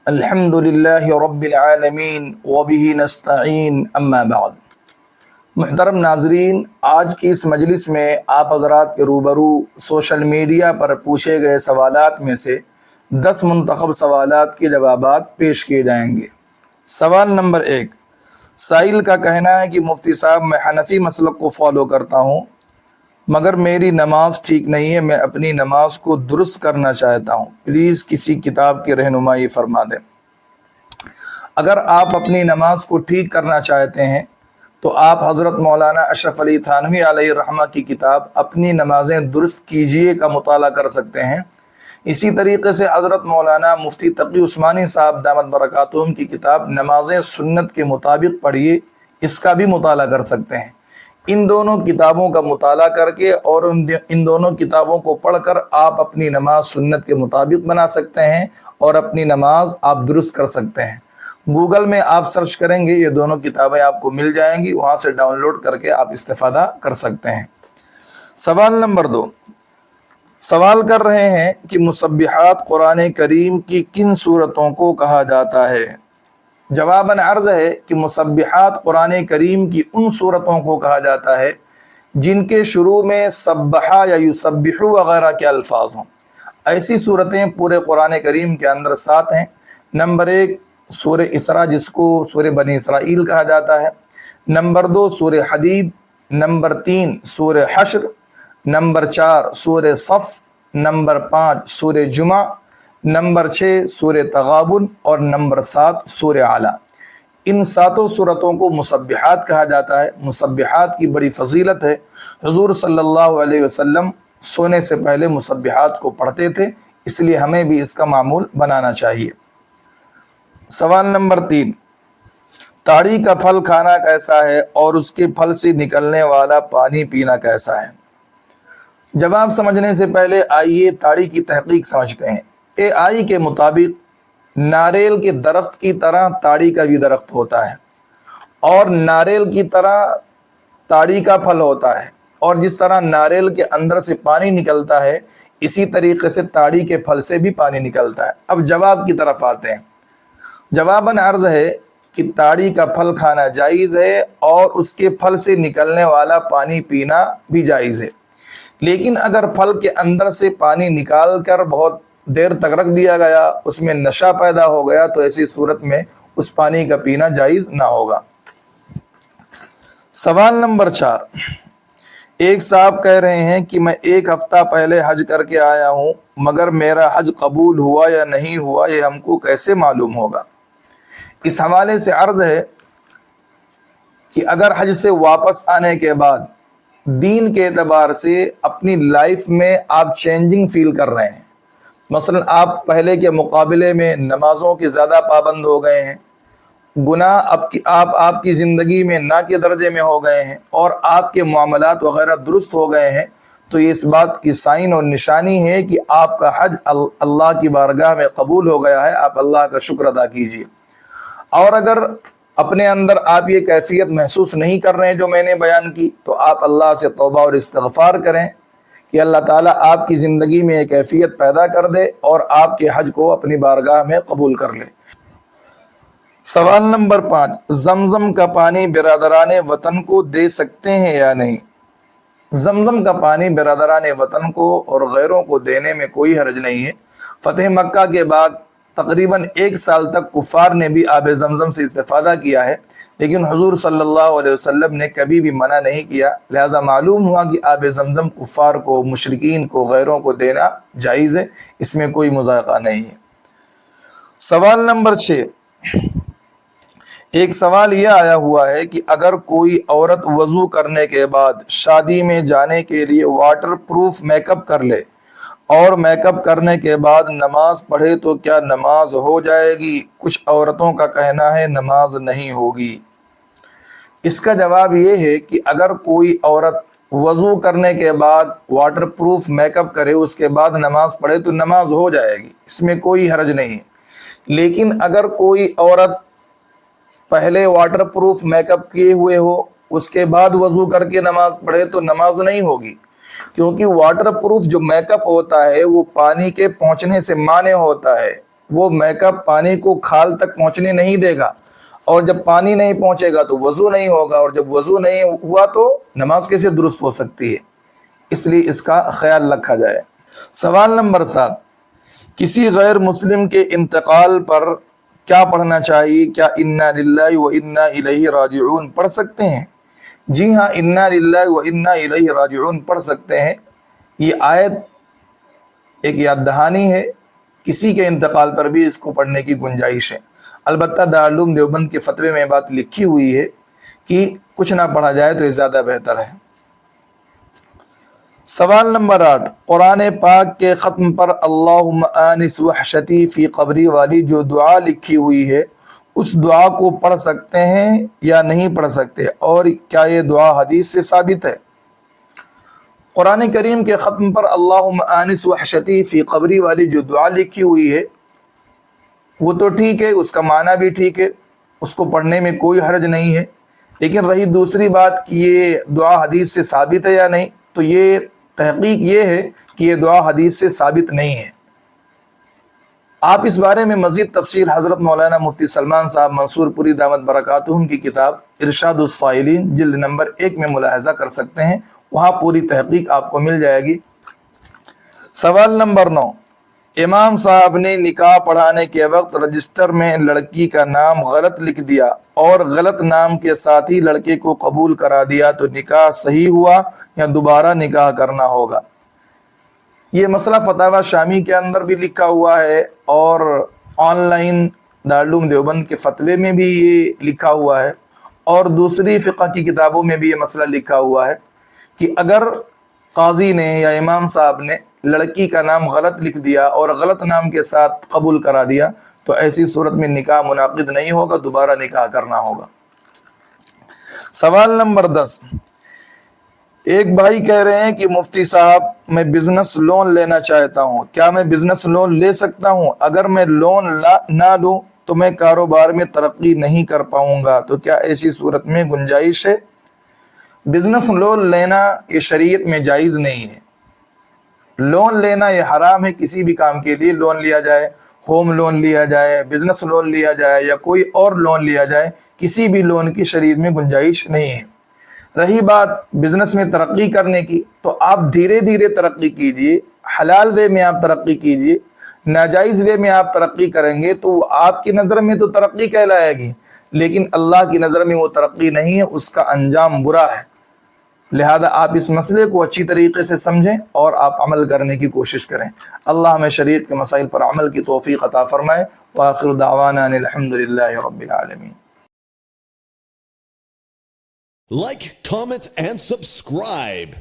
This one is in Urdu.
الحمد للہ رب العالمین وبہ نستعین اما بعد۔ محترم ناظرین، آج کی اس مجلس میں آپ حضرات کے روبرو سوشل میڈیا پر پوچھے گئے سوالات میں سے 10 منتخب سوالات کے جوابات پیش کیے جائیں گے۔ سوال نمبر 1، سائل کا کہنا ہے کہ مفتی صاحب میں حنفی مسلک کو فالو کرتا ہوں مگر میری نماز ٹھیک نہیں ہے، میں اپنی نماز کو درست کرنا چاہتا ہوں، پلیز کسی کتاب کی رہنمائی فرما دیں۔ اگر آپ اپنی نماز کو ٹھیک کرنا چاہتے ہیں تو آپ حضرت مولانا اشرف علی تھانوی علیہ رحمہ کی کتاب اپنی نمازیں درست کیجئے کا مطالعہ کر سکتے ہیں۔ اسی طریقے سے حضرت مولانا مفتی تقی عثمانی صاحب دامت برکاتہم کی کتاب نمازیں سنت کے مطابق پڑھیے، اس کا بھی مطالعہ کر سکتے ہیں۔ ان دونوں کتابوں کا مطالعہ کر کے اور ان دونوں کتابوں کو پڑھ کر آپ اپنی نماز سنت کے مطابق بنا سکتے ہیں اور اپنی نماز آپ درست کر سکتے ہیں۔ گوگل میں آپ سرچ کریں گے، یہ دونوں کتابیں آپ کو مل جائیں گی، وہاں سے ڈاؤن لوڈ کر کے آپ استفادہ کر سکتے ہیں۔ سوال نمبر 2، سوال کر رہے ہیں کہ مسبحات قرآن کریم کی کن صورتوں کو کہا جاتا ہے؟ جواباً عرض ہے کہ مسبحات قرآن کریم کی ان صورتوں کو کہا جاتا ہے جن کے شروع میں سبحا یا یسبحو وغیرہ کے الفاظ ہوں۔ ایسی صورتیں پورے قرآن کریم کے اندر 7 ہیں۔ نمبر 1 سورہ اسراء، جس کو سورہ بنی اسرائیل کہا جاتا ہے۔ نمبر 2 سورہ حدید۔ نمبر 3 سورہ حشر۔ نمبر 4 سورہ صف۔ نمبر 5 سورہ جمعہ۔ نمبر 6 سورہ تغابن اور نمبر 7 سورہ اعلیٰ۔ ان 7 صورتوں کو مسبحات کہا جاتا ہے۔ مسبحات کی بڑی فضیلت ہے، حضور صلی اللہ علیہ وسلم سونے سے پہلے مسبحات کو پڑھتے تھے، اس لیے ہمیں بھی اس کا معمول بنانا چاہیے۔ سوال نمبر 3، تاڑی کا پھل کھانا کیسا ہے اور اس کے پھل سے نکلنے والا پانی پینا کیسا ہے؟ جواب سمجھنے سے پہلے آئیے تاڑی کی تحقیق سمجھتے ہیں۔ AI کے مطابق ناریل کے درخت کی طرح تاڑی کا بھی درخت ہوتا ہے اور ناریل کی طرح تاڑی کا پھل ہوتا ہے، اور جس طرح ناریل کے اندر سے پانی نکلتا ہے اسی طریقے سے تاڑی کے پھل سے بھی پانی نکلتا ہے۔ اب جواب کی طرف آتے ہیں۔ جواباً عرض ہے کہ تاڑی کا پھل کھانا جائز ہے اور اس کے پھل سے نکلنے والا پانی پینا بھی جائز ہے، لیکن اگر پھل کے اندر سے پانی نکال کر بہت دیر تک رکھ دیا گیا، اس میں نشہ پیدا ہو گیا، تو ایسی صورت میں اس پانی کا پینا جائز نہ ہوگا۔ سوال نمبر 4، ایک صاحب کہہ رہے ہیں کہ میں 1 ہفتہ پہلے حج کر کے آیا ہوں مگر میرا حج قبول ہوا یا نہیں ہوا، یہ ہم کو کیسے معلوم ہوگا؟ اس حوالے سے عرض ہے کہ اگر حج سے واپس آنے کے بعد دین کے اعتبار سے اپنی لائف میں آپ چینجنگ فیل کر رہے ہیں، مثلا آپ پہلے کے مقابلے میں نمازوں کے زیادہ پابند ہو گئے ہیں، گناہ آپ کی زندگی میں نہ کے درجے میں ہو گئے ہیں اور آپ کے معاملات وغیرہ درست ہو گئے ہیں، تو یہ اس بات کی سائن اور نشانی ہے کہ آپ کا حج اللہ کی بارگاہ میں قبول ہو گیا ہے۔ آپ اللہ کا شکر ادا کیجیے۔ اور اگر اپنے اندر آپ یہ کیفیت محسوس نہیں کر رہے ہیں جو میں نے بیان کی، تو آپ اللہ سے توبہ اور استغفار کریں کہ اللہ تعالیٰ آپ کی زندگی میں ایک کیفیت پیدا کر دے اور آپ کے حج کو اپنی بارگاہ میں قبول کر لے۔ سوال نمبر 5، زمزم کا پانی برادران وطن کو دے سکتے ہیں یا نہیں؟ زمزم کا پانی برادران وطن کو اور غیروں کو دینے میں کوئی حرج نہیں ہے۔ فتح مکہ کے بعد تقریباً 1 سال تک کفار نے بھی آب زمزم سے استفادہ کیا ہے، لیکن حضور صلی اللہ علیہ وسلم نے کبھی بھی منع نہیں کیا، لہذا معلوم ہوا کہ آب زمزم کفار کو، مشرکین کو، غیروں کو دینا جائز ہے، اس میں کوئی مذائقہ نہیں ہے۔ سوال نمبر 6، ایک سوال یہ آیا ہوا ہے کہ اگر کوئی عورت وضو کرنے کے بعد شادی میں جانے کے لیے واٹر پروف میک اپ کر لے اور میک اپ کرنے کے بعد نماز پڑھے تو کیا نماز ہو جائے گی؟ کچھ عورتوں کا کہنا ہے نماز نہیں ہوگی۔ اس کا جواب یہ ہے کہ اگر کوئی عورت وضو کرنے کے بعد واٹر پروف میک اپ کرے، اس کے بعد نماز پڑھے تو نماز ہو جائے گی، اس میں کوئی حرج نہیں ہے۔ لیکن اگر کوئی عورت پہلے واٹر پروف میک اپ کیے ہوئے ہو، اس کے بعد وضو کر کے نماز پڑھے تو نماز نہیں ہوگی، کیونکہ واٹر پروف جو میک اپ ہوتا ہے وہ پانی کے پہنچنے سے مانع ہوتا ہے، وہ میک اپ پانی کو کھال تک پہنچنے نہیں دے گا، اور جب پانی نہیں پہنچے گا تو وضو نہیں ہوگا، اور جب وضو نہیں ہوا تو نماز کیسے درست ہو سکتی ہے؟ اس لیے اس کا خیال رکھا جائے۔ سوال نمبر 7، کسی غیر مسلم کے انتقال پر کیا پڑھنا چاہیے؟ کیا انا للہ و انا الیہ راجعون پڑھ سکتے ہیں؟ جی ہاں، انا للہ و انا الیہ راجعون پڑھ سکتے ہیں۔ یہ آیت ایک یاد دہانی ہے، کسی کے انتقال پر بھی اس کو پڑھنے کی گنجائش ہے۔ البتہ دارالعلوم دیوبند کے فتوے میں بات لکھی ہوئی ہے کہ کچھ نہ پڑھا جائے تو یہ زیادہ بہتر ہے۔ سوال نمبر 8، قرآن پاک کے ختم پر اللہم آنس وحشتی فی قبری والی جو دعا لکھی ہوئی ہے، اس دعا کو پڑھ سکتے ہیں یا نہیں پڑھ سکتے، اور کیا یہ دعا حدیث سے ثابت ہے؟ قرآن کریم کے ختم پر اللہم آنس وحشتی فی قبری والی جو دعا لکھی ہوئی ہے وہ تو ٹھیک ہے، اس کا معنی بھی ٹھیک ہے، اس کو پڑھنے میں کوئی حرج نہیں ہے، لیکن رہی دوسری بات کہ یہ دعا حدیث سے ثابت ہے یا نہیں، تو یہ تحقیق یہ ہے کہ یہ دعا حدیث سے ثابت نہیں ہے۔ آپ اس بارے میں مزید تفصیل حضرت مولانا مفتی سلمان صاحب منصور پوری دامت برکاتہم کی کتاب ارشاد السائلین جلد نمبر 1 میں ملاحظہ کر سکتے ہیں، وہاں پوری تحقیق آپ کو مل جائے گی۔ سوال نمبر 9، امام صاحب نے نکاح پڑھانے کے وقت رجسٹر میں لڑکی کا نام غلط لکھ دیا اور غلط نام کے ساتھ ہی لڑکے کو قبول کرا دیا، تو نکاح صحیح ہوا یا دوبارہ نکاح کرنا ہوگا؟ یہ مسئلہ فتاوی شامی کے اندر بھی لکھا ہوا ہے، اور آن لائن دارالعلوم دیوبند کے فتوے میں بھی یہ لکھا ہوا ہے، اور دوسری فقہ کی کتابوں میں بھی یہ مسئلہ لکھا ہوا ہے کہ اگر قاضی نے یا امام صاحب نے لڑکی کا نام غلط لکھ دیا اور غلط نام کے ساتھ قبول کرا دیا تو ایسی صورت میں نکاح منعقد نہیں ہوگا، دوبارہ نکاح کرنا ہوگا۔ سوال نمبر 10، ایک بھائی کہہ رہے ہیں کہ مفتی صاحب میں بزنس لون لینا چاہتا ہوں، کیا میں بزنس لون لے سکتا ہوں؟ اگر میں لون نہ لوں تو میں کاروبار میں ترقی نہیں کر پاؤں گا، تو کیا ایسی صورت میں گنجائش ہے؟ بزنس لون لینا یہ شریعت میں جائز نہیں ہے، لون لینا یہ حرام ہے۔ کسی بھی کام کے لیے لون لیا جائے، ہوم لون لیا جائے، بزنس لون لیا جائے یا کوئی اور لون لیا جائے، کسی بھی لون کی شریعت میں گنجائش نہیں ہے۔ رہی بات بزنس میں ترقی کرنے کی، تو آپ دھیرے دھیرے ترقی کیجئے، حلال وے میں آپ ترقی کیجئے۔ ناجائز وے میں آپ ترقی کریں گے تو آپ کی نظر میں تو ترقی کہلائے گی، لیکن اللہ کی نظر میں وہ ترقی نہیں ہے، اس کا انجام برا ہے۔ لہذا آپ اس مسئلے کو اچھی طریقے سے سمجھیں اور آپ عمل کرنے کی کوشش کریں۔ اللہ ہمیں شریعت کے مسائل پر عمل کی توفیق عطا فرمائے۔ وآخر دعوانا ان الحمدللہ رب العالمین۔ Like, comment, and subscribe.